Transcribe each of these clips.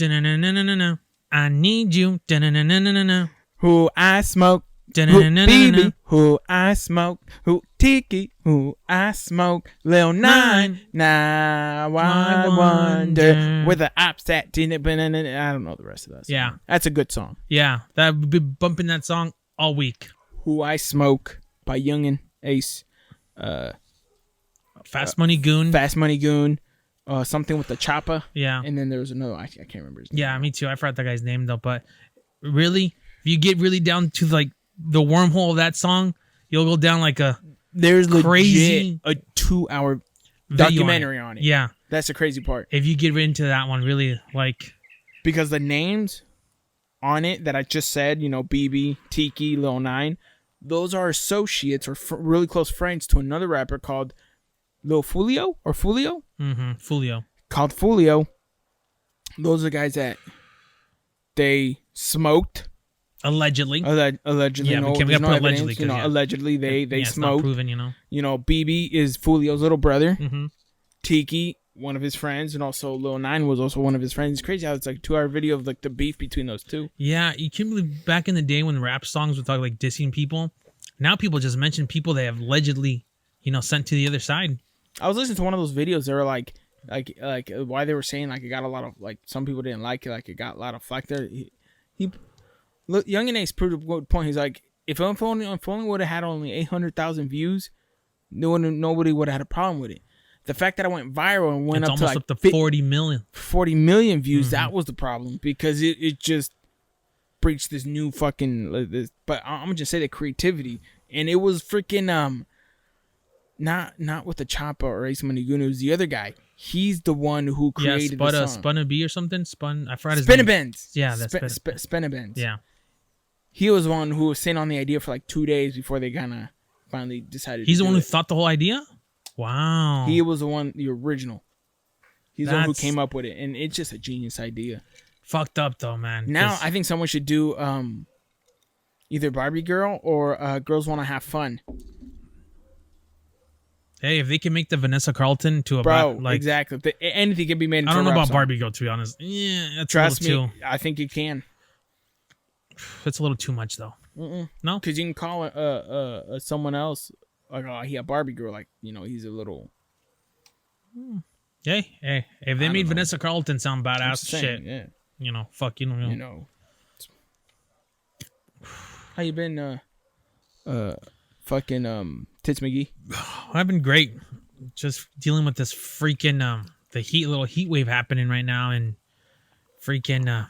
Da-na-na-na-na-na. I need you. Da-na-na-na-na-na. Who I smoke. Who baby, who I smoke, who Tiki, who I smoke, Lil 9. Now I wonder where the ops at. I don't know the rest of that song. Yeah. That's a good song. Yeah, that would be bumping that song all week. Who I Smoke by Young and Ace. Fast Money Goon. Fast Money Goon. Something with the chopper. Yeah. And then there was another, I can't remember his name. Yeah, me too. I forgot that guy's name though. But really, if you get really down to like the wormhole of that song, you'll go down like a crazy a 2-hour documentary on it. Yeah. That's the crazy part. If you get into that one, really, like... Because the names on it that I just said, BB, Tiki, Lil 9, those are associates or really close friends to another rapper called Lil Fulio or Fulio? Mm-hmm, Fulio. Called Fulio. Those are guys that they smoked. Allegedly. Allegedly. Yeah, we gotta put allegedly. Allegedly they smoked. It's not proven, BB is Fulio's little brother. Mm-hmm. Tiki, one of his friends, and also Lil 9 was also one of his friends. It's crazy how it's like a 2-hour video of like the beef between those two. Yeah, you can't believe back in the day when rap songs would talk like dissing people. Now people just mention people they have allegedly, sent to the other side. I was listening to one of those videos. They were like why they were saying like it got a lot of like some people didn't like it, like it got a lot of flack there. Look, Young and Ace proved a good point. He's like, if only would have had only 800,000 views, nobody would have had a problem with it. The fact that I went viral and went it's up almost to up to 40 million. 40 million views, mm-hmm. That was the problem because it just breached this new fucking. But I'm gonna just say the creativity, and it was freaking not with the chopper or Ace Manigun. It was the other guy. He's the one who created the song. Spun a B or something. I forgot his name. Spinabends. Yeah, that's Spinabends. Yeah. He was the one who was sitting on the idea for like 2 days before they kind of finally decided. He's the one who thought the whole idea? Wow. He was the original. He's the one who came up with it, and it's just a genius idea. Fucked up though, man. Now I think someone should do either Barbie Girl or Girls Want to Have Fun. Hey, if they can make the Vanessa Carlton to exactly. Anything can be made into I don't know about song. Barbie Girl, to be honest. Yeah, that's Trust a little me, I think you can. That's a little too much, though. No? Because you can call someone else, like, oh, he a Barbie Girl, like, he's a little... Hey, if they made Vanessa Carlton sound badass, shit. Yeah. Fuck, How you been, fucking, Tits McGee? I've been great. Just dealing with this freaking, the little heat wave happening right now, and freaking,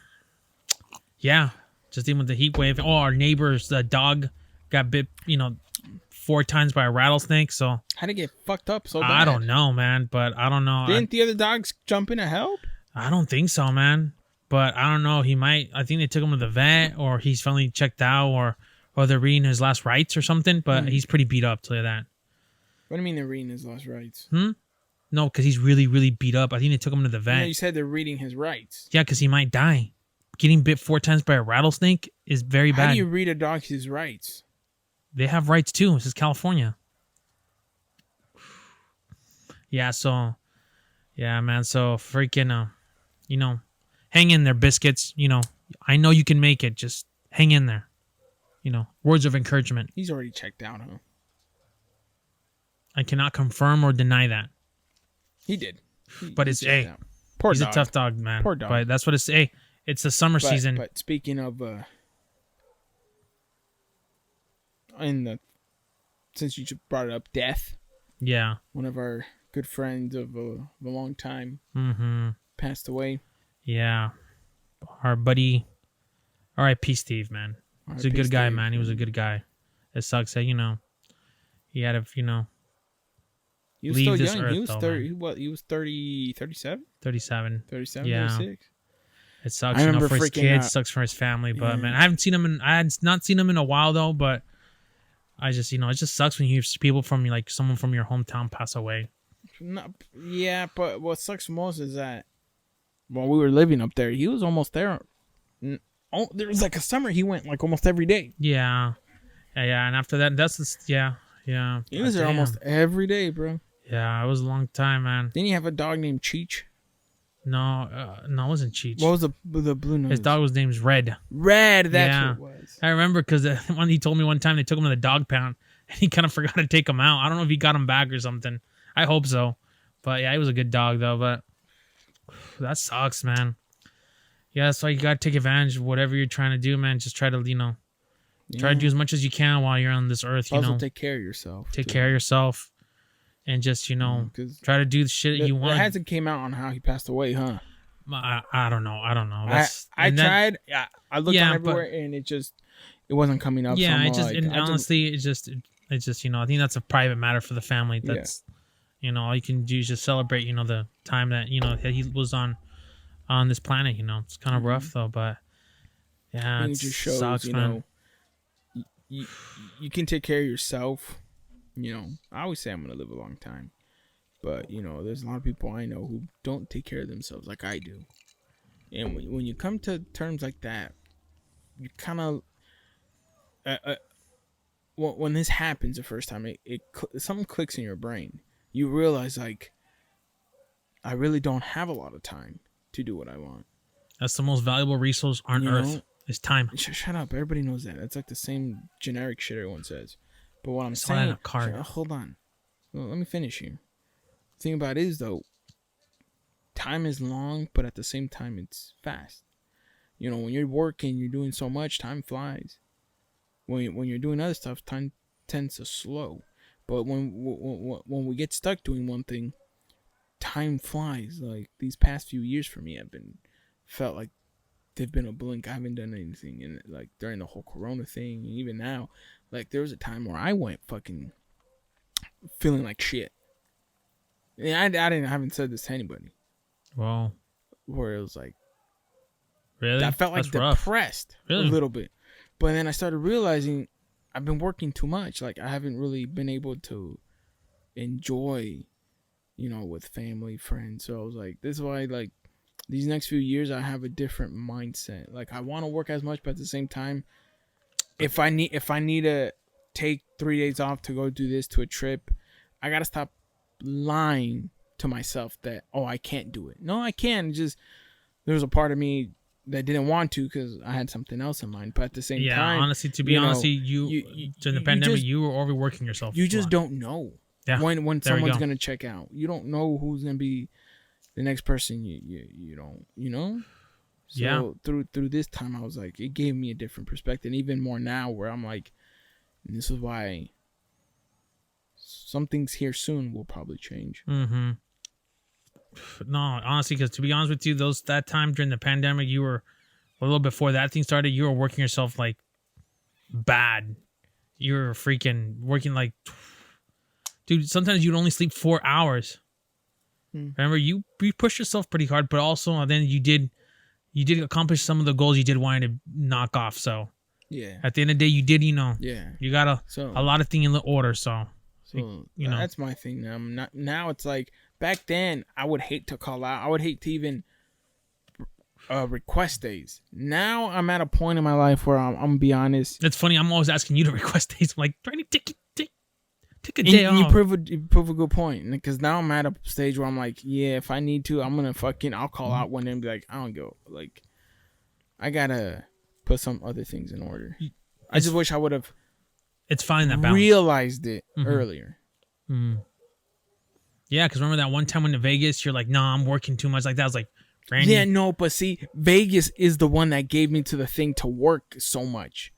just dealing with the heat wave. Oh, our neighbor's dog got bit, 4 times by a rattlesnake. So how did it get fucked up so bad? I don't know, man. But I don't know. Didn't the other dogs jump in to help? I don't think so, man. But I don't know. He might. I think they took him to the vet, or he's finally checked out, or they're reading his last rites or something. But he's pretty beat up. Tell you that. What do you mean they're reading his last rites? No, because he's really, really beat up. I think they took him to the vet. No, you said they're reading his rites. Yeah, because he might die. Getting bit 4 times by a rattlesnake is very bad. How do you read a dog his rights? They have rights too. This is California. Yeah, so... Yeah, man. So freaking, hang in there, biscuits. I know you can make it. Just hang in there. Words of encouragement. He's already checked out, huh? I cannot confirm or deny that. He did. But it's, he's a tough dog, man. Poor dog. But that's what it's, it's the summer season. But speaking of, since you just brought it up, death. Yeah. One of our good friends of a long time passed away. Yeah. Our buddy, R.I.P. Steve, man. He's a good guy, man. He was a good guy. It sucks that, he had to, he was leave still this young. earth, He was though, 30. man. What? He was 30, 37? 37. 37, yeah. 36. It sucks, for his kids, sucks for his family. But man, I had not seen him in a while though. But I just, it just sucks when you hear people from someone from your hometown pass away. Yeah, but what sucks most is that while we were living up there, he was almost there. There was a summer he went almost every day. Yeah, and after that, yeah. He was there almost every day, bro. Yeah, it was a long time, man. Didn't you have a dog named Cheech? No, it wasn't Cheech. What was the blue nose? His dog was named Red. Red. That's Yeah. what it was. I remember because when he told me one time they took him to the dog pound and he kind of forgot to take him out. I don't know if he got him back or something. I hope so. But yeah, he was a good dog though. But that sucks, man. Yeah, that's why you gotta take advantage of whatever you're trying to do, man. Just try to, try to do as much as you can while you're on this earth. Also, take care of yourself. Take care of yourself, and just try to do the shit you want. It hasn't came out on how he passed away, huh? I don't know. I tried. Yeah, I looked on everywhere, and it wasn't coming up. Yeah, so honestly, it's just I think that's a private matter for the family. That's all you can do is just celebrate. The time that that he was on this planet. It's kind of rough though, but yeah, it just shows sucks, man. You can take care of yourself. I always say I'm gonna live a long time, but there's a lot of people I know who don't take care of themselves like I do. And when you come to terms like that, you kind of when this happens the first time, something clicks in your brain. You realize like I really don't have a lot of time to do what I want. That's the most valuable resource on Earth. Is time. Shut up. Everybody knows that. That's like the same generic shit everyone says. But what I'm saying... Hold on. Well, let me finish here. The thing about it is, though, time is long, but at the same time, it's fast. When you're working, you're doing so much, time flies. When you're doing other stuff, time tends to slow. But when we get stuck doing one thing, time flies. Like, these past few years for me felt like they've been a blink. I haven't done anything, and like during the whole Corona thing, and even now, like there was a time where I went fucking feeling like shit. And I haven't said this to anybody. Wow. Where it was like, really, I felt like depressed a little bit, but then I started realizing I've been working too much. Like I haven't really been able to enjoy, with family, friends. So I was like, this is why like. These next few years, I have a different mindset. Like I want to work as much, but at the same time, if I need to take 3 days off to go do this to a trip, I gotta stop lying to myself that I can't do it. No, I can. Just there was a part of me that didn't want to because I had something else in mind. But at the same time, honestly, to be honest, you during the pandemic, you were overworking yourself. You just don't know when someone's gonna check out. You don't know who's gonna be. The next person you don't, So through this time, I was like, it gave me a different perspective. And even more now where I'm like, this is why some things here soon will probably change. Mm-hmm. No, honestly, because to be honest with you, that time during the pandemic, you were a little before that thing started, you were working yourself like bad. You were freaking working like, dude, sometimes you'd only sleep 4 hours. Remember, you pushed yourself pretty hard, but also then you did accomplish some of the goals you did wanting to knock off. So at the end of the day, you did, you got a lot of things in the order. So that's my thing now. Now it's like back then I would hate to call out. I would hate to even request days. Now I'm at a point in my life where I'm gonna be honest. It's funny. I'm always asking you to request days. I'm like, trying to take a day off. You prove a good point, because now I'm at a stage where I'm like, yeah, if I need to, I'm gonna I'll call out one day and be like, I don't go. Like, I gotta put some other things in order. I just wish I would have. It's fine that balance. Realized it earlier. Mm-hmm. Yeah, because remember that one time when in Vegas, you're like, nah, I'm working too much. Like that was like, Randy. Yeah, no, but see, Vegas is the one that gave me to the thing to work so much.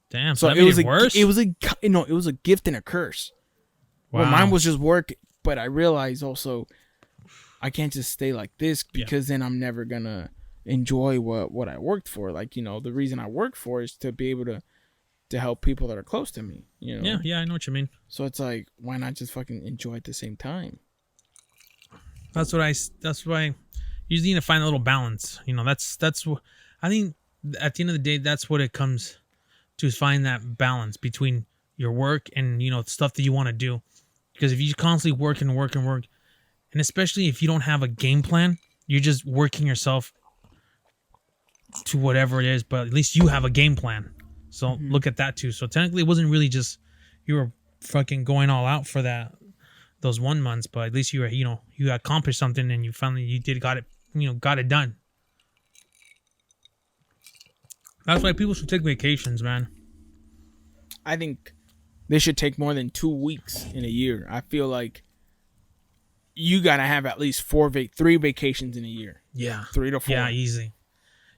Damn, so it was worse? It was a gift and a curse. Wow. Well, mine was just work, but I realized also I can't just stay like this because then I'm never gonna enjoy what I worked for. Like, the reason I work for is to be able to help people that are close to me. Yeah, I know what you mean. So it's like, why not just fucking enjoy at the same time? That's why you just need to find a little balance. That's what I think. At the end of the day, that's what it comes to, is find that balance between your work and stuff that you want to do. Because if you constantly work, and especially if you don't have a game plan, you're just working yourself to whatever it is. But at least you have a game plan. So look at that too. So technically, it wasn't really just you were fucking going all out for those 1 month, but at least you were you accomplished something and you finally got it got it done. That's why people should take vacations, man. I think they should take more than 2 weeks in a year. I feel like you gotta have at least 3 vacations in a year. Yeah, 3 to 4. Yeah, easy.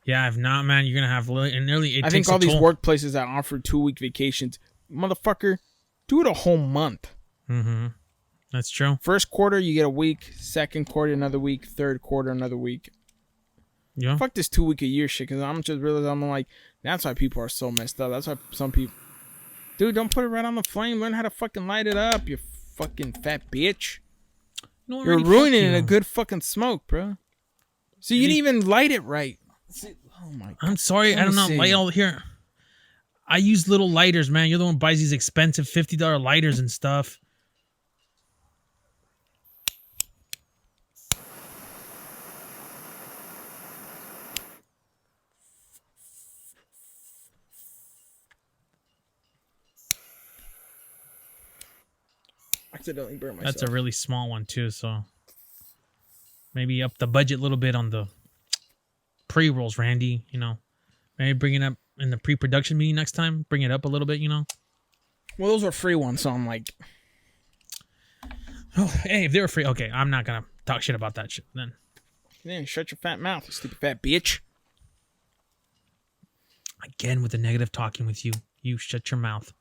Yeah, if not, man, you're gonna have nearly. I think all these workplaces that offer 2-week vacations, motherfucker, do it a whole month. Mm-hmm. That's true. First quarter, you get a week. Second quarter, another week. Third quarter, another week. Yeah. Fuck this 2-week-a-year shit, because I'm just realizing, I'm like, that's why people are so messed up. That's why some people... Dude, don't put it right on the flame. Learn how to fucking light it up, you fucking fat bitch. You're ruining a good fucking smoke, bro. So you didn't even light it right. Oh my God. I'm sorry, I don't know. Light all here. I use little lighters, man. You're the one who buys these expensive $50 lighters and stuff. Accidentally burned myself. That's a really small one too, so maybe up the budget a little bit on the pre-rolls, Randy. Maybe bring it up in the pre-production meeting next time. Bring it up a little bit, Well, those were free ones, so I'm like, oh, hey, if they were free, okay, I'm not gonna talk shit about that shit then. Then shut your fat mouth, you stupid fat bitch. Again with the negative talking with you. You shut your mouth.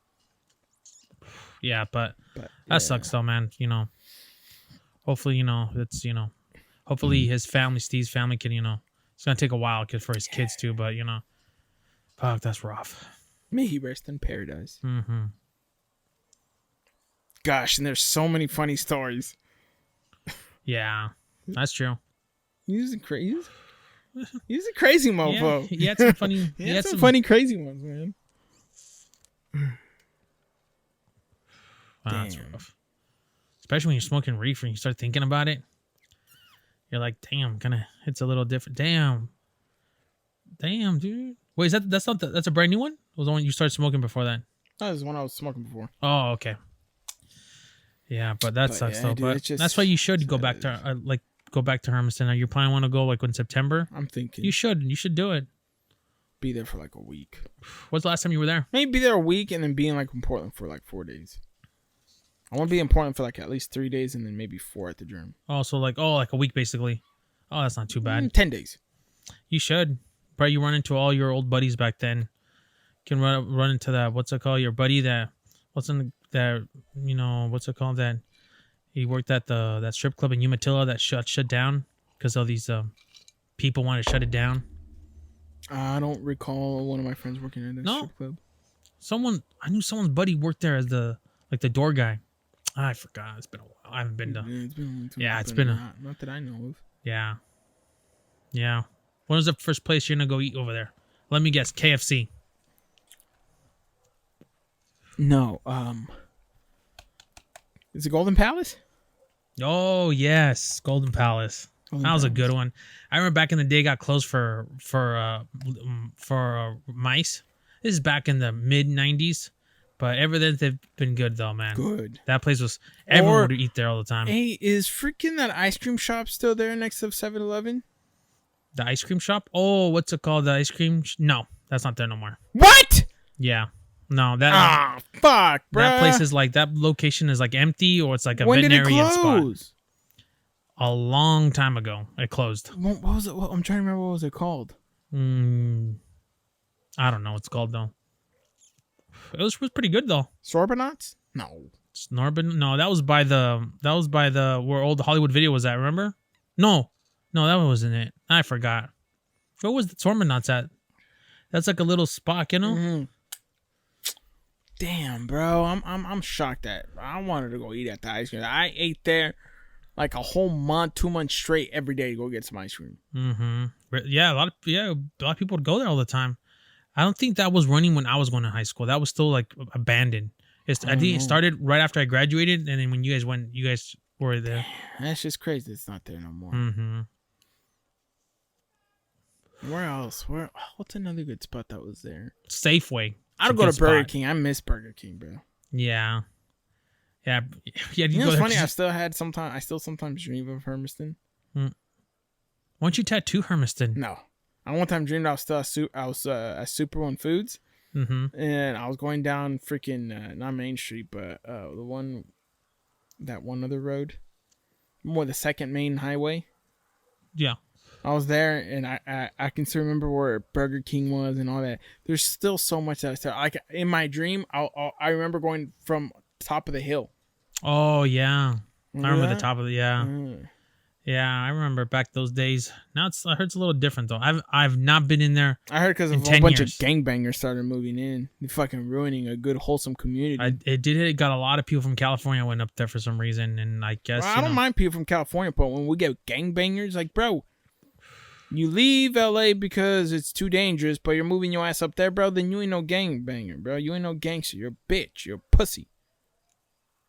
Yeah, but that sucks though, man. Hopefully, it's hopefully his family, Steve's family, can it's gonna take a while for his kids too, but fuck, that's rough. May he rest in paradise. Mm-hmm. Gosh, and there's so many funny stories. Yeah, that's true. He's a crazy mofo. Yeah, he had some funny. he had some funny, crazy ones, man. Wow, that's rough. Especially when you're smoking reefer and you start thinking about it. You're like, damn, it's a little different. Damn, dude. Wait, that's a brand new one? Or was the one you started smoking before that? That was the one I was smoking before. Oh, okay. Yeah, but that sucks though. Dude, but that's why you should go back to Hermiston. Are you planning want to go like in September? I'm thinking you should do it. Be there for like a week. What's the last time you were there? Maybe be there a week and then be in like in Portland for like 4 days. I want to be in Portland for like at least 3 days and then maybe 4 at the germ. Oh, so like a week basically. Oh, that's not too bad. 10 days. You should. Probably you run into all your old buddies back then. You can run into that. What's it called? Your buddy that what's it called that he worked at that strip club in Umatilla that shut down because all these people wanted to shut it down. I don't recall one of my friends working at that strip club. I knew someone's buddy worked there as the door guy. I forgot. It's been a while. I haven't been to. It's been not that I know of. Yeah. Yeah. When was the first place you're gonna go eat over there? Let me guess. KFC. No. Is it Golden Palace? Oh yes, Golden Palace. That was a good one. I remember back in the day, it got closed for mice. This is back in the mid '90s. But ever since they've been good though, man. Good. That place was everyone would eat there all the time. Hey, is freaking that ice cream shop still there next to 7-Eleven? The ice cream shop? Oh, what's it called? The ice cream? No, that's not there no more. What? Yeah. No, that. Fuck, bro. That place is like that location is like empty or it's like a when did it veterinarian close? spot. A long time ago, it closed. What was it? I'm trying to remember what was it called. I don't know what it's called though. It was pretty good though. Sorbonauts? No. Snorbin? No, that was by the where old Hollywood Video was at. Remember? No, that one wasn't it. I forgot. Where was the Sorbonauts at? That's like a little spot, Mm-hmm. Damn, bro, I'm shocked that I wanted to go eat at the ice cream. I ate there like a whole month, 2 months straight every day to go get some ice cream. Mm-hmm. Yeah, a lot of people would go there all the time. I don't think that was running when I was going to high school. That was still like abandoned. I think it started right after I graduated, and then when you guys were there. That's just crazy. It's not there no more. Mm-hmm. Where else? What's another good spot that was there? Safeway. I'd go to Burger King. I miss Burger King, bro. Yeah. Yeah. You know what's funny? I still sometimes dream of Hermiston. Why Why don't you tattoo Hermiston? No. I one time dreamed I was still at Super One Foods. Mm-hmm. And I was going down freaking, not Main Street, but that one other road. More the second main highway. Yeah. I was there, and I can still remember where Burger King was and all that. There's still so much that I still, like in my dream. I remember going from top of the hill. Oh yeah, I remember that? the top of the yeah. I remember back those days. Now I heard it's a little different though. I've not been in there. I heard because a in whole 10 bunch years. of gangbangers started moving in, they fucking ruining a good wholesome community. It got a lot of people from California went up there for some reason, and I guess Well, I don't mind people from California, but when we get gangbangers, like bro, you leave LA because it's too dangerous, but you're moving your ass up there, bro, then you ain't no gangbanger, bro. You ain't no gangster. You're a bitch. You're a pussy.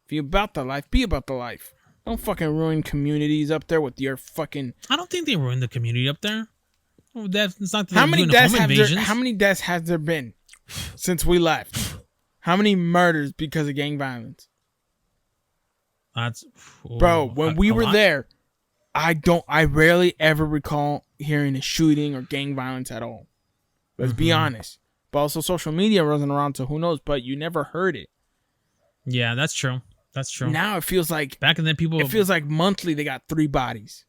If you're about the life, be about the life. Don't fucking ruin communities up there with your fucking... I don't think they ruined the community up there. It's not How many deaths has there been since we left? How many murders because of gang violence? Bro, when we were there, I rarely ever recall hearing a shooting or gang violence at all. Let's be honest. But also social media wasn't around, so who knows, but you never heard it. Yeah, that's true. That's true. Now it feels like back in then it feels like monthly they got 3 bodies.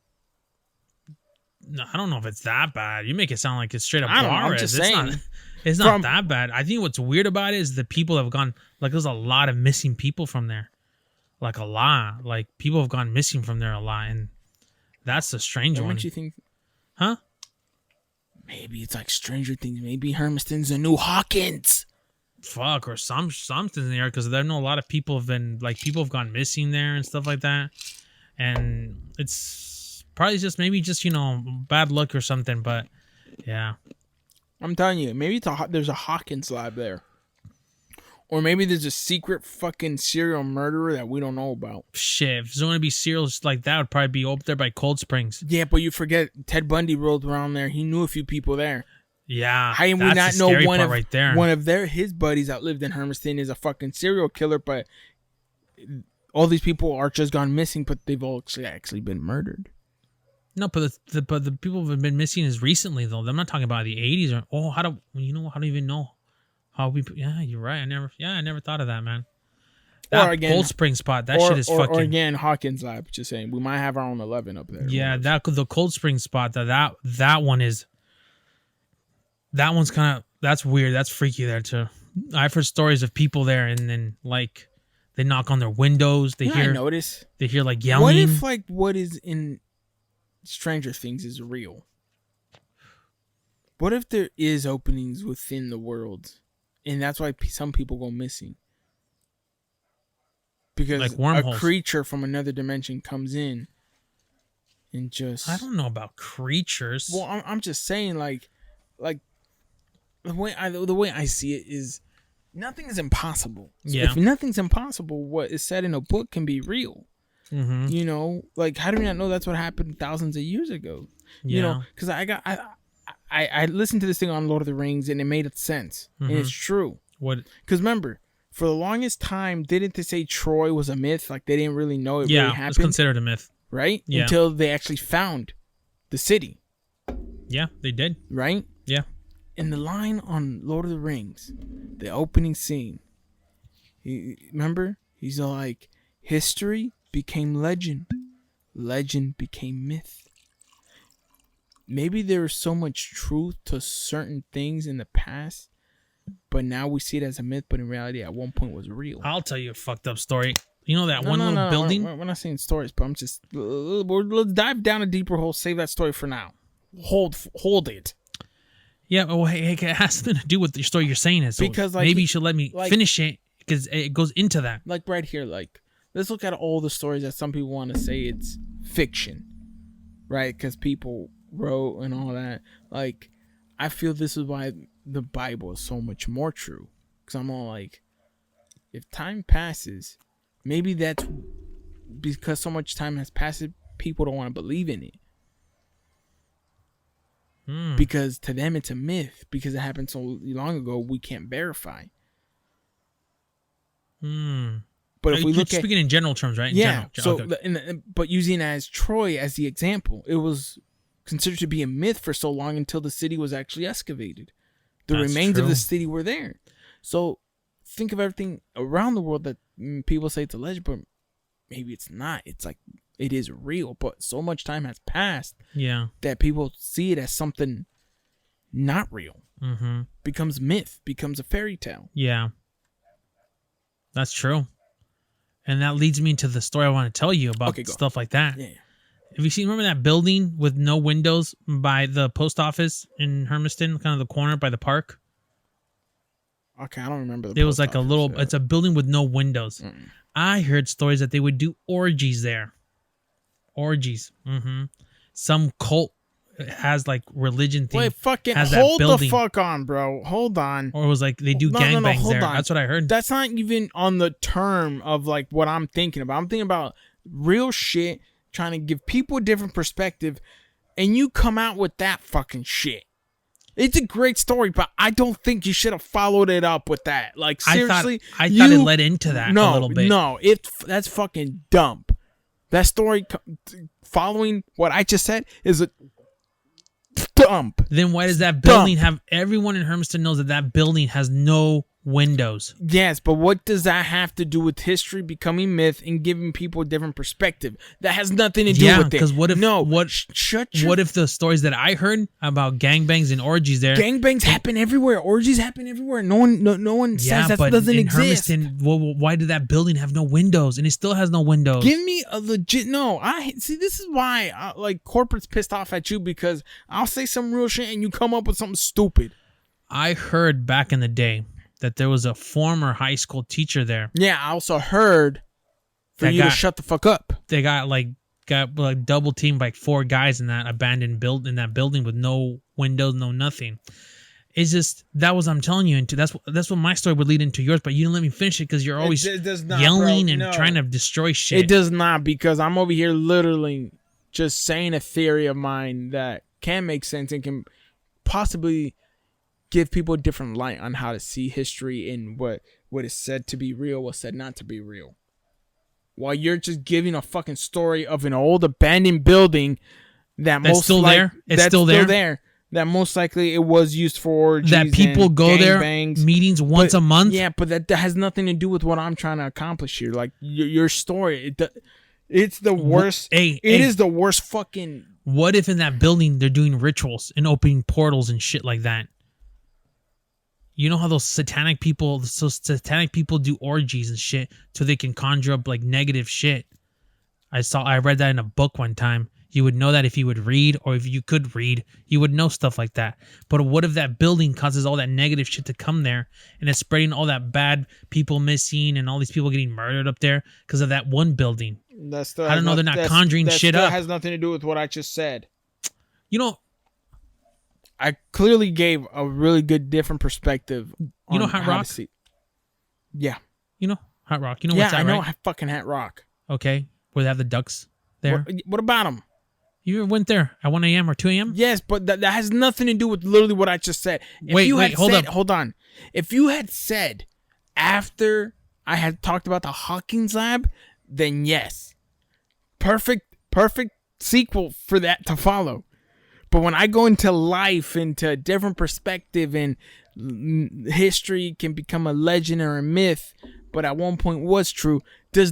No, I don't know if it's that bad. You make it sound like it's straight up I don't know, I'm Juarez. just saying. It's not that bad. I think what's weird about it is the people have gone, like there's a lot of missing people from there. Like a lot. Like people have gone missing from there a lot, and that's the strange one. What makes you think? Huh? Maybe it's like Stranger Things. Maybe Hermiston's a new Hawkins. Fuck, or something there, because I know a lot of people have gone missing there and stuff like that, and it's probably just bad luck or something. But yeah, I'm telling you, maybe there's a Hawkins lab there, or maybe there's a secret fucking serial murderer that we don't know about. Shit, if there's going to be serials like that, it would probably be up there by Cold Springs. Yeah, but you forget Ted Bundy rolled around there. He knew a few people there. Yeah, how do we not know one of his buddies that lived in Hermiston is a fucking serial killer? But all these people are just gone missing, but they've all actually been murdered. No, but the people who have been missing is recently though. I'm not talking about the 80s or how do you even know how we? Yeah, you're right. I never thought of that, man. That Cold Spring spot, that shit is fucking. Or again, Hawkins Lab. Just saying, we might have our own 11 up there. Yeah, the Cold Spring spot that one is. That one's that's weird. That's freaky there too. I've heard stories of people there, and then like they knock on their windows. They hear like yelling. What if like what is in Stranger Things is real? What if there is openings within the world, and that's why some people go missing? Because like wormholes. A creature from another dimension comes in, and just I don't know about creatures. Well, I'm just saying like. The way I see it is nothing is impossible. So if nothing's impossible, what is said in a book can be real. Mm-hmm. Like how do we not know that's what happened thousands of years ago? Because I listened to this thing on Lord of the Rings and it made sense. And it's true. What? Because remember, for the longest time, didn't they say Troy was a myth? Like they didn't really know it really happened. Yeah, it's considered a myth. Right? Yeah. Until they actually found the city. Yeah, they did. Right? Yeah. In the line on Lord of the Rings, the opening scene, remember? He's like, history became legend. Legend became myth. Maybe there was so much truth to certain things in the past, but now we see it as a myth, but in reality at one point was real. I'll tell you a fucked up story. You know that little building? We're not saying stories, but I'm just... Let's dive down a deeper hole. Save that story for now. Hold it. Yeah, well, hey, it has nothing to do with the story you're saying. Is because maybe you should let me finish it because it goes into that. Like right here, like let's look at all the stories that some people want to say it's fiction, right? Because people wrote and all that. Like, I feel this is why the Bible is so much more true. Because I'm all like, if time passes, maybe that's because so much time has passed, people don't want to believe in it. Because to them it's a myth because it happened so long ago we can't verify. But if we look at speaking in general terms, right? But using as Troy as the example, it was considered to be a myth for so long until the city was actually excavated. The That's remains of true. the city were there. So think of everything around the world that people say it's a legend, but maybe it's not. It's like it is real, but so much time has passed Yeah. that people see it as something not real. Mm-hmm. Becomes myth, becomes a fairy tale. Yeah. That's true. And that leads me into the story I want to tell you about stuff like that. Yeah. Have you seen, remember that building with no windows by the post office in Hermiston, kind of the corner by the park? Okay, I don't remember. There was like a little, it's a building with no windows. I heard stories that they would do orgies there. Orgies. Mm-hmm. Some cult has like religion thing. Wait, fucking has that hold the building. fuck on, bro. Hold on. Or it was like they do gangbangs hold there. on. That's what I heard. That's not even on the term of like what I'm thinking about. I'm thinking about real shit, trying to give people a different perspective, and you come out with that fucking shit. It's a great story, but I don't think you should have followed it up with that. Like, seriously, I thought it led into that a little bit. No, that's fucking dumb. That story following what I just said is a dump. Then why does that building have, everyone in Hermiston knows that building has no windows? Yes, but what does that have to do with history becoming myth and giving people a different perspective? That has nothing to do with it. Because what if what if the stories that I heard about gangbangs and orgies there? Gangbangs happen everywhere. Orgies happen everywhere. No one says that doesn't in exist. Hermiston, why did that building have no windows? And it still has no windows. Give me a legit no. I see. This is why like corporate's pissed off at you, because I'll say some real shit and you come up with something stupid. I heard back in the day that there was a former high school teacher there. Yeah, I also heard to shut the fuck up. They got double teamed by 4 guys in that abandoned building with no windows, no nothing. It's just that was I'm telling you into. That's what my story would lead into yours, but you didn't let me finish it because you're always yelling and trying to destroy shit. It does not, because I'm over here literally just saying a theory of mine that can make sense and can possibly give people a different light on how to see history and what is said to be real, what's said not to be real. While you're just giving a fucking story of an old abandoned building that's still there. It's still there. That most likely it was used for orgies. That people go there meetings once a month. Yeah, but that has nothing to do with what I'm trying to accomplish here. Like your story, it's the worst. It is the worst fucking. What if in that building they're doing rituals and opening portals and shit like that? You know how those satanic people do orgies and shit so they can conjure up like negative shit. I read that in a book one time. You would know that if you would read, or if you could read, you would know stuff like that. But what if that building causes all that negative shit to come there and it's spreading all that bad people missing and all these people getting murdered up there because of that one building? I don't know. They're not conjuring shit up. That has nothing to do with what I just said. You know, I clearly gave a really good different perspective. You know Hot Rock? Yeah. You know Hot Rock? You know what's that, right? Yeah, I know fucking Hot Rock. Okay. Where they have the ducks there. What about them? You ever went there at 1 a.m. or 2 a.m.? Yes, but that has nothing to do with literally what I just said. Hold on. If you had said after I had talked about the Hawkins lab, then yes. Perfect sequel for that to follow. But when I go into life, into a different perspective, and history can become a legend or a myth, but at one point was true, those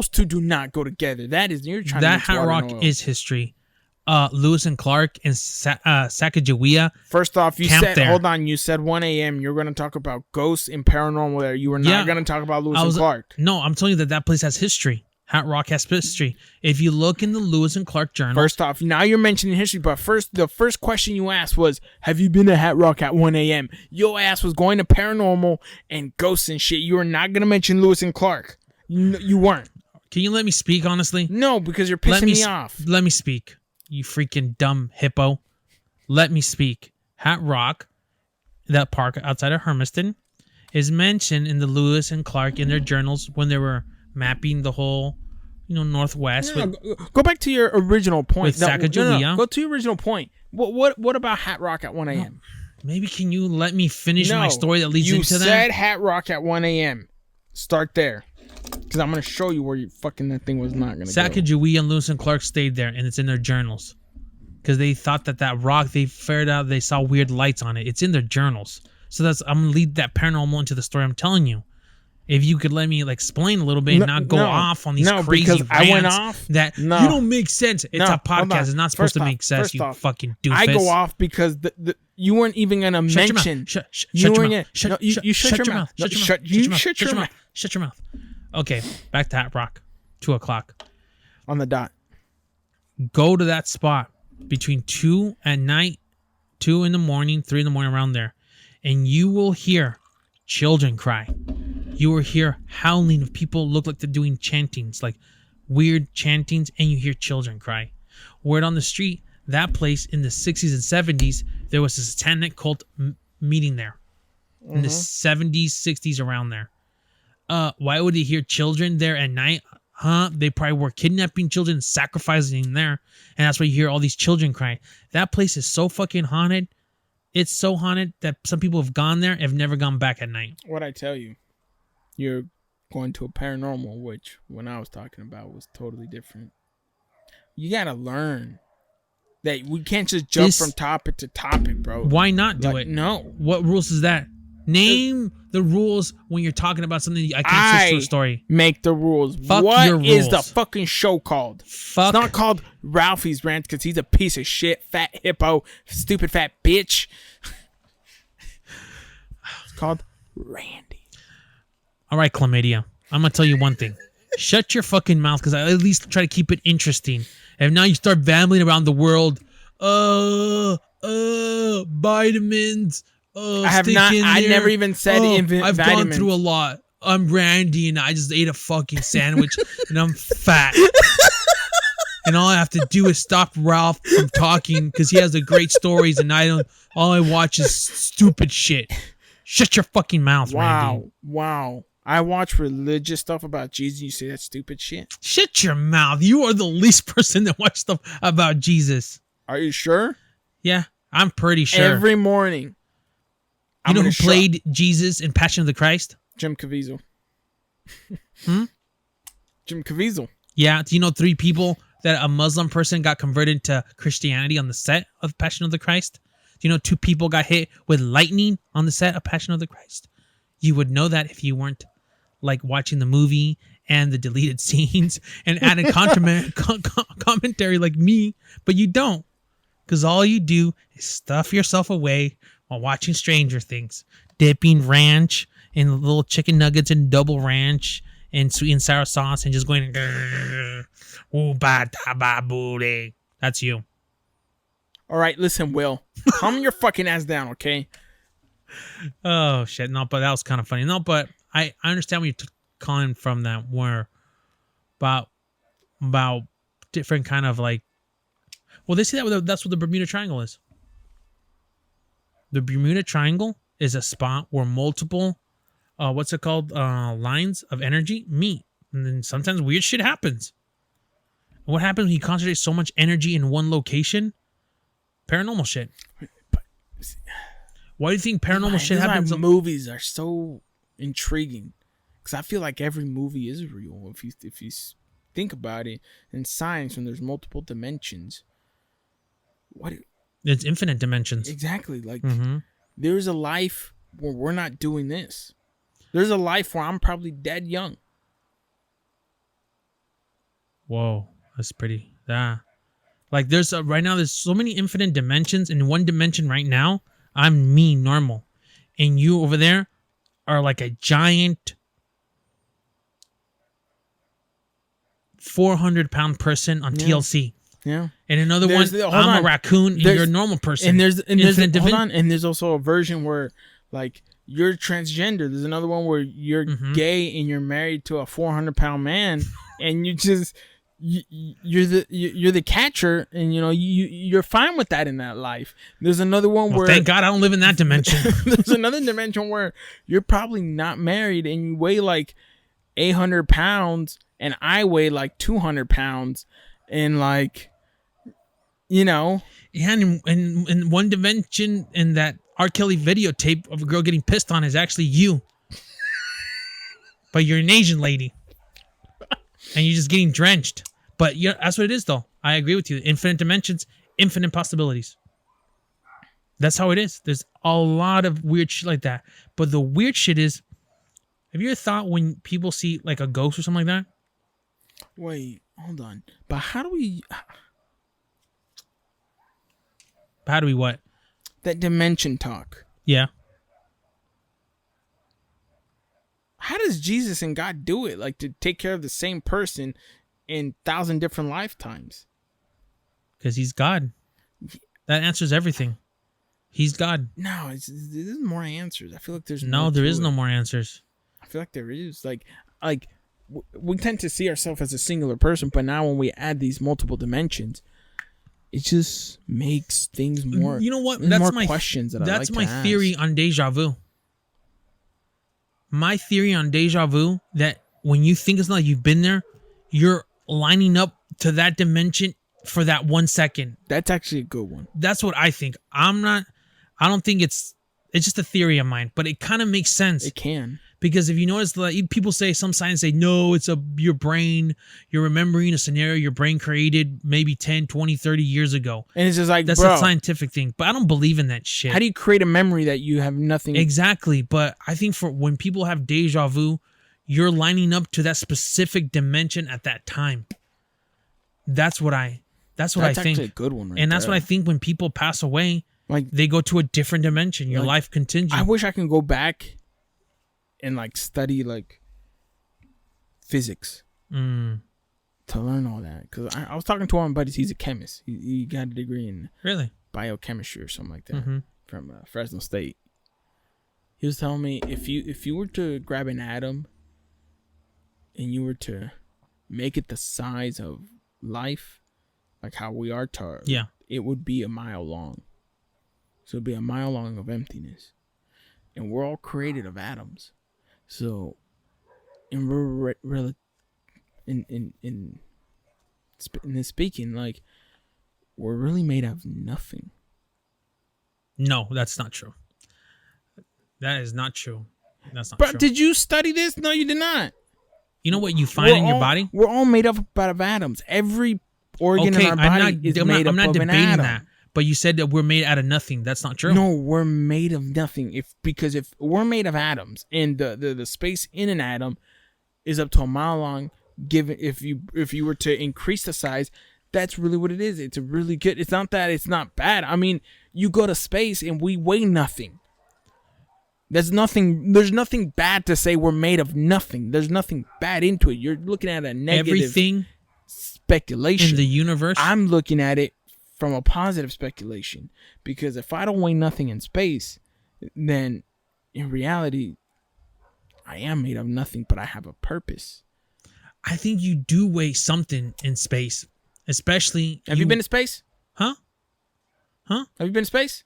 two do not go together. You're trying that to Hot Rock is history. Lewis and Clark and Sacagawea. First off, you said 1 a.m. You're going to talk about ghosts and paranormal there. You were not going to talk about Lewis and Clark. No, I'm telling you that place has history. Hot Rock has history. If you look in the Lewis and Clark journal. First off, now you're mentioning history, but the first question you asked was, have you been to Hot Rock at 1 a.m.? Your ass was going to paranormal and ghosts and shit. You were not going to mention Lewis and Clark. You weren't. Can you let me speak, honestly? No, because you're pissing me off. Let me speak, you freaking dumb hippo. Let me speak. Hot Rock, that park outside of Hermiston, is mentioned in the Lewis and Clark in their journals when they were mapping the whole, Northwest. Go back to your original point. With Sacagawea. No, go to your original point. What about Hot Rock at 1 a.m.? Maybe can you let me finish my story that leads into that? You said Hot Rock at 1 a.m. Start there. Because I'm going to show you where that thing was not going to go. Sacagawea and Lewis and Clark stayed there, and it's in their journals. because they thought that rock, they figured out they saw weird lights on it. It's in their journals. So I'm gonna lead that paranormal into the story. I'm telling you. If you could let me explain a little bit and not go off on these crazy rants I went off, that you don't make sense. It's a podcast. It's not supposed to make sense, you fucking doofus. I go off because you weren't even going to mention. Shut your mouth. Shut your mouth. Shut your mouth. Okay, back to Hat Rock. 2:00. On the dot. Go to that spot between 2 at night, 2 in the morning, 3 in the morning, around there. And you will hear children cry. You will hear howling of people look like they're doing chantings, like weird chantings, and you hear children cry. Word on the street, that place in the 60s and 70s, there was a satanic cult meeting there. In the 70s, 60s, around there. Why would they hear children there at night? They probably were kidnapping children, sacrificing there, and that's why you hear all these children crying. That place is so fucking haunted. It's so haunted that some people have gone there and have never gone back at night. What'd I tell you? You're going to a paranormal, which when I was talking about was totally different. You gotta learn that we can't just jump from topic to topic, bro. Why not do it? No. What rules is that? Name the rules when you're talking about something. I can't switch to a story. Make the rules. Fuck your rules. What is the fucking show called? It's not called Ralphie's Rants because he's a piece of shit, fat hippo, stupid fat bitch. It's called Randy. All right, Chlamydia. I'm going to tell you one thing. Shut your fucking mouth because I at least try to keep it interesting. And now you start babbling around the world. Vitamins. I have not. I never even said vitamins. I've gone through a lot. I'm Randy and I just ate a fucking sandwich and I'm fat. And all I have to do is stop Ralph from talking because he has the great stories and I don't. All I watch is stupid shit. Shut your fucking mouth, Randy. Wow. I watch religious stuff about Jesus. You say that stupid shit? Shut your mouth. You are the least person that watch stuff about Jesus. Are you sure? Yeah, I'm pretty sure. Every morning. You know who played Jesus in Passion of the Christ? Jim Caviezel. Jim Caviezel. Yeah. Do you know 3 people that a Muslim person got converted to Christianity on the set of Passion of the Christ? Do you know 2 people got hit with lightning on the set of Passion of the Christ? You would know that if you weren't watching the movie and the deleted scenes and adding commentary like me, but you don't. Because all you do is stuff yourself away while watching Stranger Things, dipping ranch in little chicken nuggets and double ranch and sweet and sour sauce and just going, ooh, ba da ba booty. That's you. All right, listen, Will. Calm your fucking ass down, okay? Oh, shit. No, but that was kind of funny. No, but I understand where you're calling from that, where about different kind of well, they say that's what the Bermuda Triangle is. The Bermuda Triangle is a spot where multiple, what's it called, lines of energy meet. And then sometimes weird shit happens. And what happens when you concentrate so much energy in one location? Paranormal shit. Why do you think paranormal shit happens? Movies are so intriguing because I feel like every movie is real if you think about it. In science, when there's multiple dimensions, it's infinite dimensions. Exactly. There's a life where we're not doing this. There's a life where I'm probably dead young. Whoa, that's pretty. Yeah. There's right now. There's so many infinite dimensions. In one dimension right now, I'm me, normal, and you over there are like a giant 400-pound person on TLC. Yeah. And another one, I'm a raccoon and you're a normal person. And there's also a version where you're transgender. There's another one where you're gay and you're married to a 400-pound man and you just you're the catcher and you're fine with that in that life. There's another one where thank God I don't live in that dimension. There's another dimension where you're probably not married and you weigh 800 pounds and I weigh 200 pounds and Yeah, and in one dimension in that R. Kelly videotape of a girl getting pissed on is actually you. But you're an Asian lady. And you're just getting drenched. But that's what it is, though. I agree with you. Infinite dimensions infinite possibilities. That's how it is. There's a lot of weird shit like that. But the weird shit is, have you ever thought when people see like a ghost or something like that? Wait, hold on. But how do we... How do we what? That dimension talk. Yeah. How does Jesus and God do it? Like, to take care of the same person in 1,000 different lifetimes? Because he's God. That answers everything. He's God. No, there's more answers. I feel like there's no, more there to is it. no more answers. I feel like there is. Like we tend to see ourselves as a singular person, but now when we add these multiple dimensions, it just makes things more. You know what? That's That's more my questions that that's I like my to ask. theory on deja vu. My theory on deja vu, that when you think it's not like you've been there, you're lining up to that dimension for that 1 second. That's actually a good one. That's what I think. I don't think it's just a theory of mine, but it kind of makes sense. It can. Because if you notice, like, people say, some science say, no, it's your brain. You're remembering a scenario your brain created maybe 10, 20, 30 years ago. And it's just like, that's bro, a scientific thing. But I don't believe in that shit. how do you create a memory that you have nothing? Exactly. But I think for when people have deja vu, you're lining up to that specific dimension at that time. That's what I think. Actually a good one, And that's what I think when people pass away, like they go to a different dimension. Your life continues. I wish I can go back and like study like physics to learn all that, because I was talking to one of my buddies. He's a chemist. He got a degree in Really? biochemistry or something like that from Fresno State. He was telling me if you were to grab an atom and you were to make it the size of life, like how we are, it would be a mile long. So it'd be a mile long of emptiness, and we're all created of atoms. So, in this speaking, like, we're really made of nothing. No, that's not true. That is not true. That's not But true. did you study this? No, you did not. You know what you find in your body? We're all made up out of atoms. Every organ in our body is made up of an atom. I'm not debating that. But you said that we're made out of nothing. That's not true. No, we're made of nothing. Because if we're made of atoms, and the space in an atom is up to a mile long, given if you were to increase the size, that's really what it is. It's a really good. It's not that it's not bad. I mean, you go to space and we weigh nothing. There's nothing bad to say we're made of nothing. There's nothing bad into it. You're looking at a negative everything speculation in the universe. I'm looking at it from a positive speculation, because if I don't weigh nothing in space, then in reality, I am made of nothing, but I have a purpose. I think you do weigh something in space, especially. Have you been to space? Huh? Have you been to space?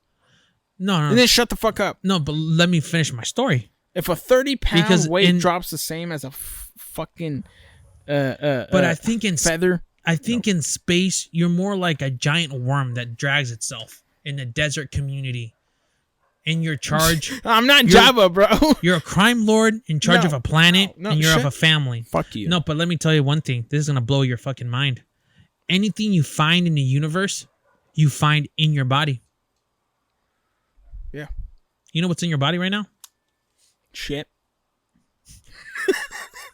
No. And then shut the fuck up. No, but let me finish my story. If a 30-pound weight drops the same as a fucking but I think in feather. I think in space, you're more like a giant worm that drags itself in the desert community. And you're charged. I'm not Java, bro. You're a crime lord in charge of a planet, and you're of a family. Fuck you. No, but let me tell you one thing. This is going to blow your fucking mind. Anything you find in the universe, you find in your body. Yeah. You know what's in your body right now? Shit.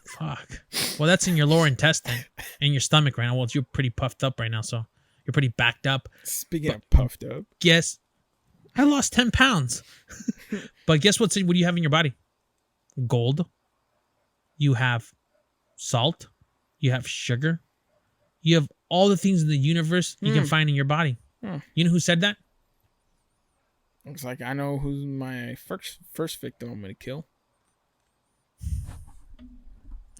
Fuck. Well, that's in your lower intestine and your stomach right now. Well, you're pretty puffed up right now, so you're pretty backed up. Speaking of puffed up. Guess I lost 10 pounds. But guess what do you have in your body? Gold. You have salt. You have sugar. You have all the things in the universe you can find in your body. You know who said that? Looks like I know who's my first victim I'm going to kill.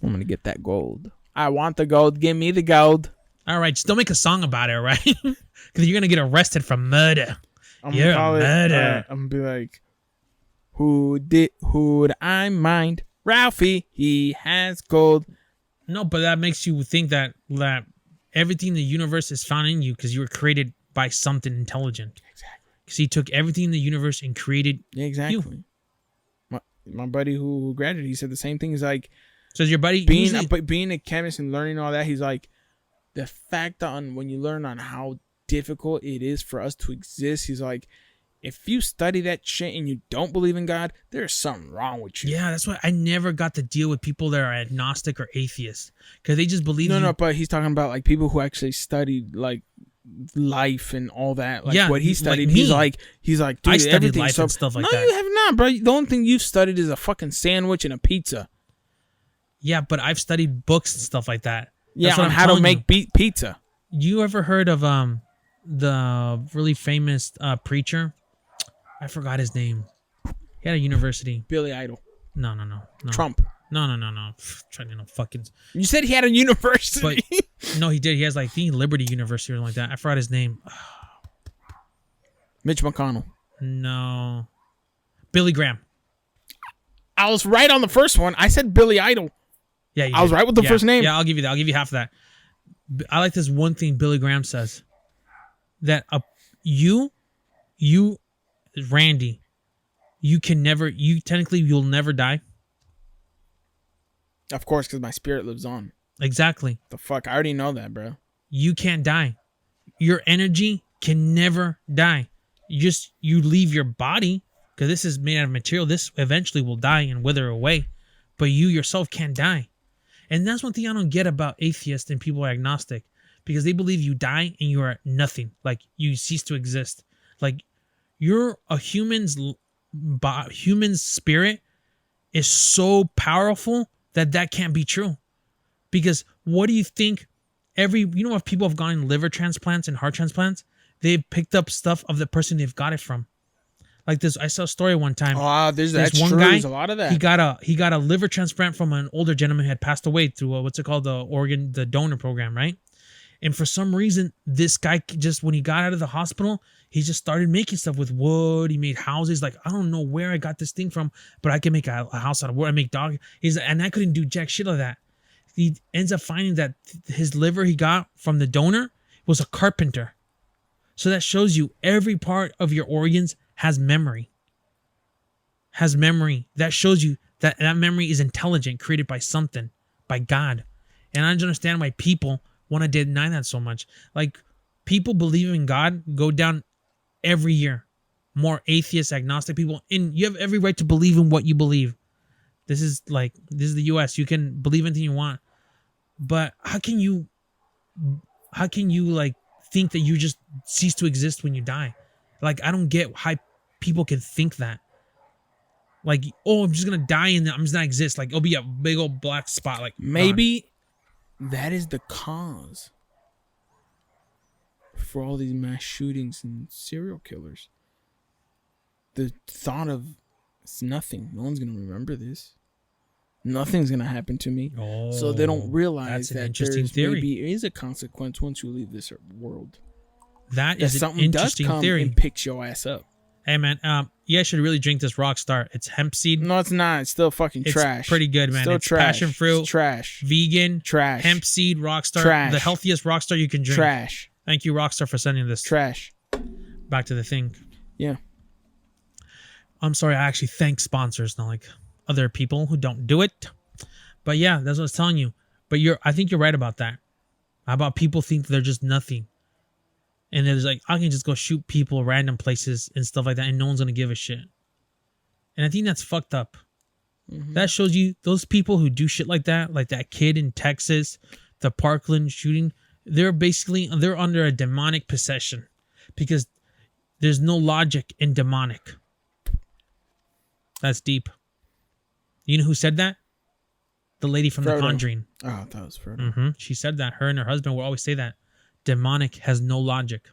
I'm going to get that gold. I want the gold. Give me the gold. All right. Just don't make a song about it, right? Because you're going to get arrested for murder. You're a murderer. I'm going to be like, who'd I mind? Ralphie, he has gold. No, but that makes you think that everything in the universe is found in you because you were created by something intelligent. Exactly. Because he took everything in the universe and created you. My buddy who graduated, he said the same thing. He's like, so is your buddy being a chemist and learning all that, he's like, the fact on when you learn on how difficult it is for us to exist. He's like, if you study that shit and you don't believe in God, there's something wrong with you. Yeah, that's why I never got to deal with people that are agnostic or atheists because they just believe. No, but he's talking about like people who actually studied like life and all that. Like what he studied, like he's like, dude, I studied everything life and stuff like no, that. No, you have not, bro. The only thing you've studied is a fucking sandwich and a pizza. Yeah, but I've studied books and stuff like that. Yeah, on how to make pizza. You ever heard of the really famous preacher? I forgot his name. He had a university. Billy Idol. No. Trump. No. Trying to fucking. You said he had a university. But no, he did. He has like the Liberty University or something like that. I forgot his name. Mitch McConnell. No. Billy Graham. I was right on the first one. I said Billy Idol. Yeah, I was right with the first name. Yeah, I'll give you that. I'll give you half of that. I like this one thing Billy Graham says. That you, Randy, you'll never die. Of course, because my spirit lives on. Exactly. The fuck? I already know that, bro. You can't die. Your energy can never die. You leave your body, because this is made out of material. This eventually will die and wither away. But you yourself can't die. And that's one thing I don't get about atheists and people who are agnostic. Because they believe you die and you are nothing. Like, you cease to exist. Like, you're a human's spirit is so powerful that can't be true. Because what do you think if people have gotten liver transplants and heart transplants, they've picked up stuff of the person they've got it from. Like this, I saw a story one time. Oh, that's one true. Guy, there's a lot of that. He got a liver transplant from an older gentleman who had passed away through the donor program, right? And for some reason, this guy just, when he got out of the hospital, he just started making stuff with wood. He made houses. Like, I don't know where I got this thing from, but I can make a house out of wood. I make dog. And I couldn't do jack shit like that. He ends up finding that his liver he got from the donor was a carpenter. So that shows you every part of your organs has memory. That shows you that memory is intelligent, created by something, by God. And I don't understand why people want to deny that so much. Like, people believe in God go down every year. More atheist, agnostic people. And you have every right to believe in what you believe. This is the US. You can believe anything you want. But how can you like think that you just cease to exist when you die? Like, I don't get how people can think that. Like, oh, I'm just gonna die and I'm just not exist. Like, it'll be a big old black spot. Like, maybe that is the cause for all these mass shootings and serial killers. The thought of it's nothing. No one's gonna remember this. Nothing's gonna happen to me. Oh, so they don't realize that there maybe is a consequence once you leave this world. That is an interesting does come theory. And picks your ass up. Hey man, you guys should really drink this Rockstar. It's hemp seed. No, it's not. It's still fucking trash. It's pretty good, man. Still it's trash. Passion fruit. It's trash. Vegan. Trash. Hemp seed Rockstar. Trash. The healthiest Rockstar you can drink. Trash. Thank you, Rockstar, for sending this. Trash. Back to the thing. Yeah. I'm sorry. I actually thank sponsors, not like other people who don't do it. But yeah, that's what I was telling you. But I think you're right about that. About people think they're just nothing. And there's like, I can just go shoot people random places and stuff like that, and no one's gonna give a shit. And I think that's fucked up. Mm-hmm. That shows you those people who do shit like that kid in Texas, the Parkland shooting, they're under a demonic possession because there's no logic in demonic. That's deep. You know who said that? The lady from Frodo. The Conjuring. Oh, that was Frodo. Mm-hmm. She said that. Her and her husband will always say that. Demonic has no logic.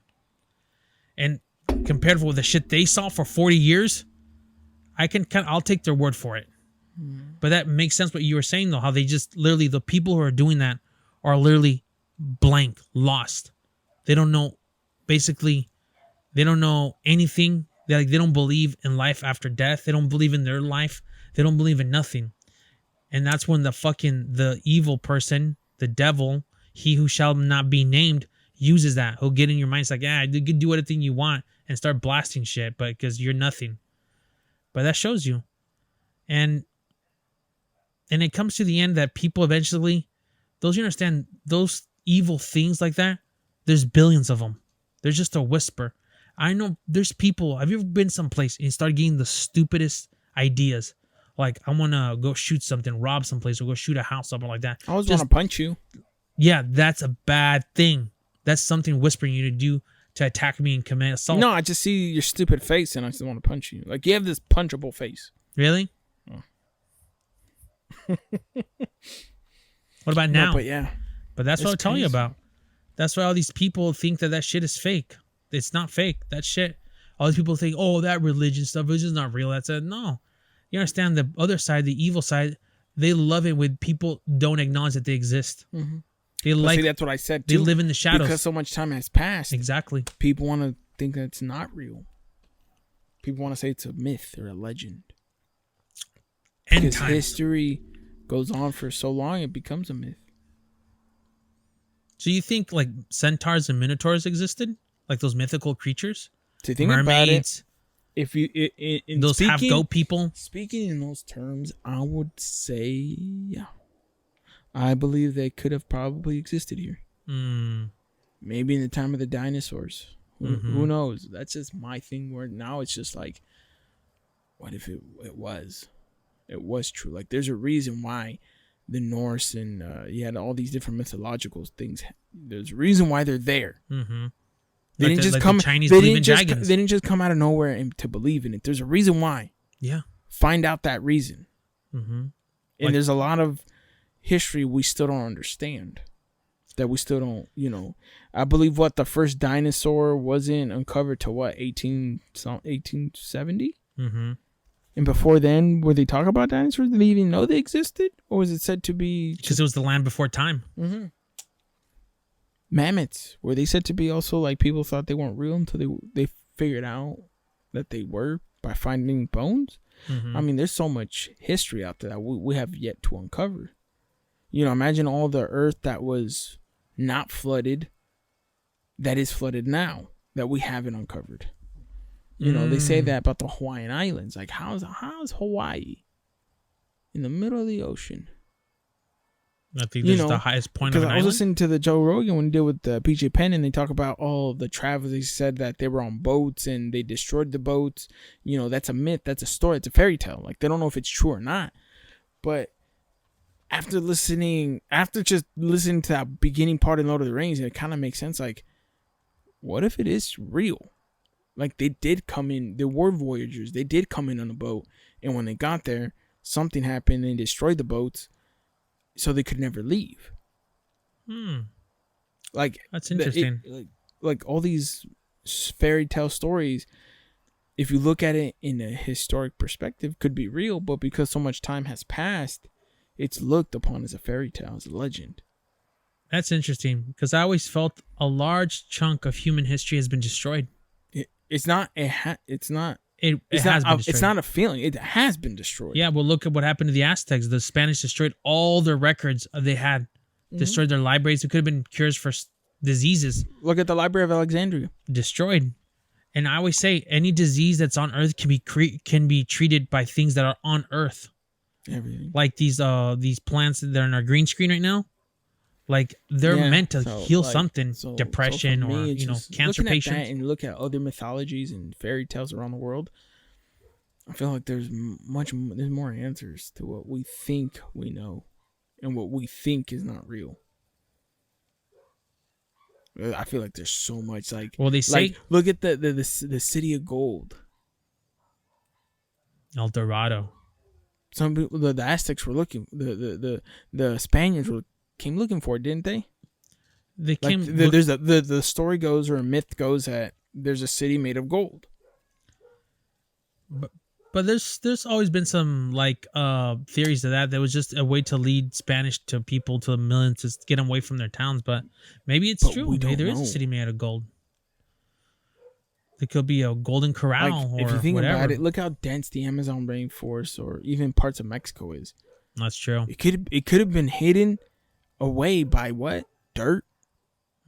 And compared with the shit they saw for 40 years, I'll take their word for it. But that makes sense what you were saying, though, how they just literally, the people who are doing that are literally blank, lost. They don't know, basically, they don't know anything. They don't believe in life after death. They don't believe in their life. They don't believe in nothing. And that's when the evil person, the devil, he who shall not be named, uses that. He'll get in your mind. It's like, you can do anything you want and start blasting shit, but because you're nothing. But that shows you. And it comes to the end that people eventually, you understand, those evil things like that, there's billions of them. There's just a whisper. I know there's people. Have you ever been someplace and you start getting the stupidest ideas? Like, I want to go shoot something, rob someplace, or go shoot a house, something like that. I always want to punch you. Yeah, that's a bad thing. That's something whispering you to do to attack me and commit assault. No, I just see your stupid face and I just want to punch you. Like, you have this punchable face. Really? Oh. What about now? No, but yeah. But that's what I'm telling you crazy. about. That's why all these people think that shit is fake. It's not fake. That shit. All these people think, oh, that religion stuff is just not real. That's it. No. You understand the other side, the evil side, they love it when people don't acknowledge that they exist. Mm-hmm. They But like, see, that's what I said too. they live in the shadows. Because so much time has passed. Exactly. People want to think that it's not real. People want to say it's a myth or a legend. End Because times. history goes on for so long, it becomes a myth. So you think like centaurs and minotaurs existed? Like those mythical creatures? To think about it, Mermaids? if you in Those speaking, half-goat people? Speaking in those terms, I would say, yeah. I believe they could have probably existed here. Mm. Maybe in the time of the dinosaurs. Mm-hmm. Who knows? That's just my thing. Where now it's just like, what if it was? It was true. Like, there's a reason why the Norse and you had all these different mythological things. There's a reason why they're there. Mm-hmm. They Like didn't just like come. the Chinese They believe in didn't just. dragons. They didn't just come out of nowhere and to believe in it. There's a reason why. Yeah. Find out that reason. Mm-hmm. And there's a lot of history we still don't understand. That we still don't. I believe the first dinosaur wasn't uncovered to 1870. Mm-hmm. And before then, were they talking about dinosaurs? Did they even know they existed, or was it said to be? Because it was the land before time. Mm-hmm. Mammoths, were they said to be also like people thought they weren't real until they figured out that they were by finding bones? Mm-hmm. I mean, there's so much history out there that we have yet to uncover. Imagine all the earth that was not flooded, that is flooded now, that we haven't uncovered. They say that about the Hawaiian Islands. Like, how's Hawaii in the middle of the ocean? I think this is the highest point of Because an I was island. listening to the Joe Rogan when he did with PJ Penn, and they talk about all the travelers. They said that they were on boats and they destroyed the boats. That's a myth. That's a story. It's a fairy tale. Like, they don't know if it's true or not. But after just listening to that beginning part in Lord of the Rings, it kind of makes sense. Like, what if it is real? Like, they did come in. They were voyagers. They did come in on a boat. And when they got there, something happened and destroyed the boats. So they could never leave. Like, That's interesting. Like all these fairy tale stories, if you look at it in a historic perspective, could be real. But because so much time has passed, it's looked upon as a fairy tale, as a legend. That's interesting because I always felt a large chunk of human history has been destroyed. It's not. It has been destroyed. It's not a feeling. It has been destroyed. Yeah, well, look at what happened to the Aztecs. The Spanish destroyed all their records they had, destroyed their libraries. It could have been cures for diseases. Look at the Library of Alexandria. Destroyed. And I always say any disease that's on Earth can be treated by things that are on Earth. Everything. Like these plants that are on our green screen right now. Like, they're meant to heal something, depression, for me, or cancer patients. And look at other mythologies and fairy tales around the world. I feel like there's more answers to what we think we know, and what we think is not real. I feel like there's so much. Like, Well, they say look at the city of gold. El Dorado. Some people, the Aztecs were looking. The Spaniards came looking for it, didn't they? They Like, came. there's the story goes, or a myth goes, that there's a city made of gold. But there's always been some theories to that was just a way to lead Spanish to people, to millions, to get them away from their towns. But maybe it's true. Maybe there is a city made of gold. There could be a golden corral or if you think whatever. about it, look how dense the Amazon rainforest or even parts of Mexico is. That's true. It could have been hidden away by what? Dirt.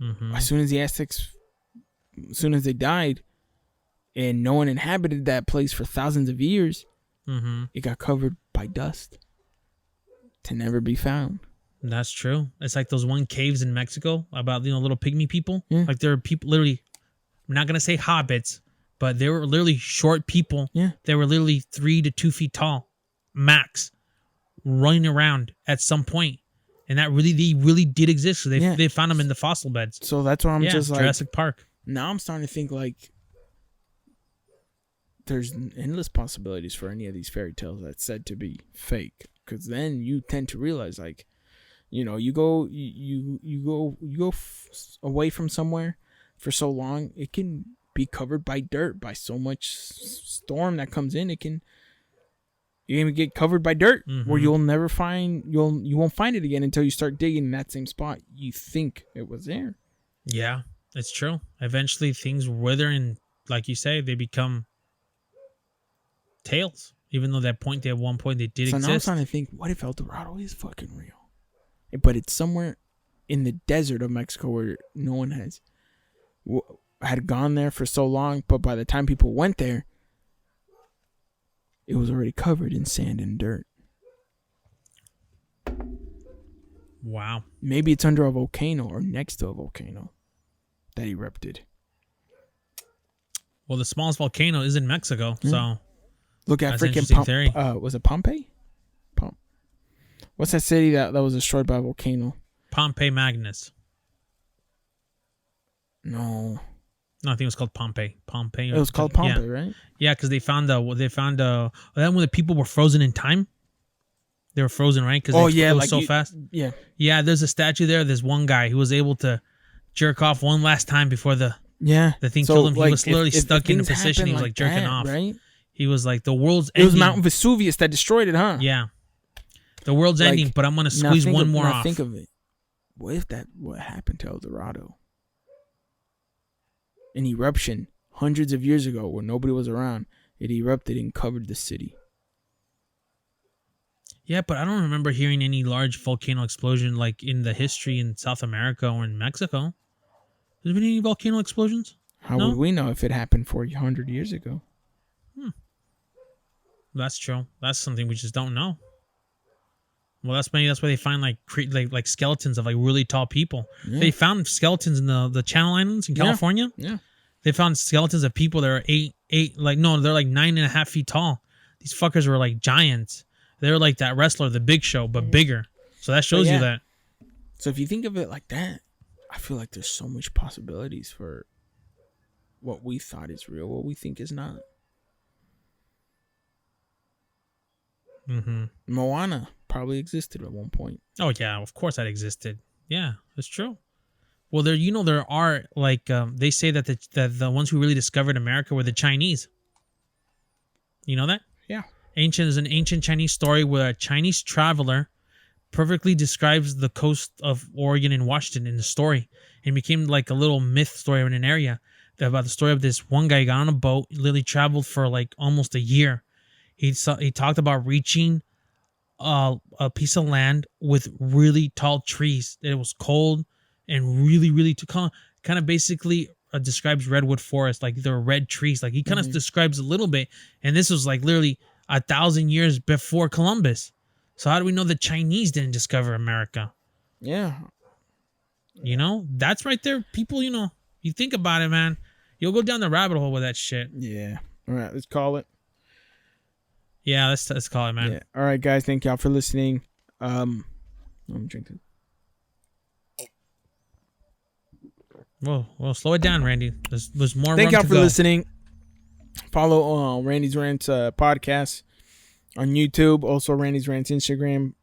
Mm-hmm. As soon as they died, and no one inhabited that place for thousands of years, it got covered by dust to never be found. That's true. It's like those caves in Mexico about little pygmy people. Yeah. Like, there are people literally not gonna say hobbits, but they were literally short people. Yeah. They were literally 3 to 2 feet tall, max, running around at some point. And that they really did exist. So they found them in the fossil beds. So that's why I'm just like Jurassic Park. Now I'm starting to think like there's endless possibilities for any of these fairy tales that's said to be fake. Because then you tend to realize, like, you know, you go away from somewhere for so long, it can be covered by dirt, by so much storm that comes in. You even get covered by dirt where you'll never find you won't find it again until you start digging in that same spot you think it was there. Yeah, it's true. Eventually things wither and, like you say, they become tales. Even though at one point they did exist. So now I'm starting to think, what if El Dorado is fucking real? But it's somewhere in the desert of Mexico where no one had gone there for so long, but by the time people went there, it was already covered in sand and dirt. Wow. Maybe it's under a volcano or next to a volcano that erupted. Well, the smallest volcano is in Mexico, so look at freaking theory. Was it Pompeii? What's that city that was destroyed by a volcano? Pompeii Magnus. No, I think it was called Pompeii. It was called Pompeii, right? Yeah, because they found then when the people were frozen in time. They were frozen, right? Because it was so fast. Yeah. Yeah, there's a statue there. There's one guy who was able to jerk off one last time before the thing killed him. He was literally stuck in a position. He was like jerking off. Right? He was like, the world's ending. It was Mount Vesuvius that destroyed it, huh? Yeah. The world's ending, but I'm going to squeeze one more off. Think of it. What if what happened to El Dorado? An eruption hundreds of years ago where nobody was around. It erupted and covered the city. Yeah, but I don't remember hearing any large volcano explosion like in the history in South America or in Mexico. Has there been any volcano explosions? How would we know if it happened 400 years ago? That's true. That's something we just don't know. Well, that's why they find like skeletons of like really tall people. Yeah. They found skeletons in the Channel Islands in California. Yeah. They found skeletons of people that are they're like 9.5 feet tall. These fuckers were like giants. They were like that wrestler, The Big Show, but bigger. So that shows you that. So if you think of it like that, I feel like there's so much possibilities for what we thought is real, what we think is not. Moana probably existed at one point. Oh yeah, of course that existed. Yeah, that's true. Well, there are like they say that the ones who really discovered America were the Chinese. You know that? Yeah. There's an ancient Chinese story where a Chinese traveler perfectly describes the coast of Oregon and Washington in the story, and became like a little myth story in an area about the story of this one guy got on a boat, literally traveled for like almost a year. He talked about reaching a piece of land with really tall trees. It was cold and really, really kind of basically describes redwood forest, like there were red trees. Like he kind of describes a little bit. And this was like literally 1,000 years before Columbus. So how do we know the Chinese didn't discover America? Yeah. You know, that's right there. People, you think about it, man. You'll go down the rabbit hole with that shit. Yeah. All right, let's call it. Yeah, let's call it, man. Yeah. All right, guys. Thank y'all for listening. I'm drinking. Well, slow it down, Randy. There's more. Thank y'all for listening. Follow Randy's Rants podcast on YouTube. Also, Randy's Rants Instagram.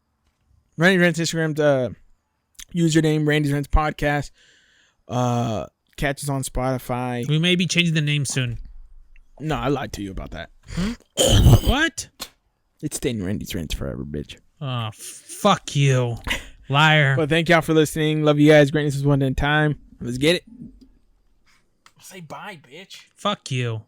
Randy's Rants Instagram username Randy's Rants podcast. Catch us on Spotify. We may be changing the name soon. No, I lied to you about that. What? It's staying Randy's Rants forever, bitch. Oh, fuck you, liar. But thank y'all for listening. Love you guys. Greatness is one at a time. Let's get it. Say bye, bitch. Fuck you.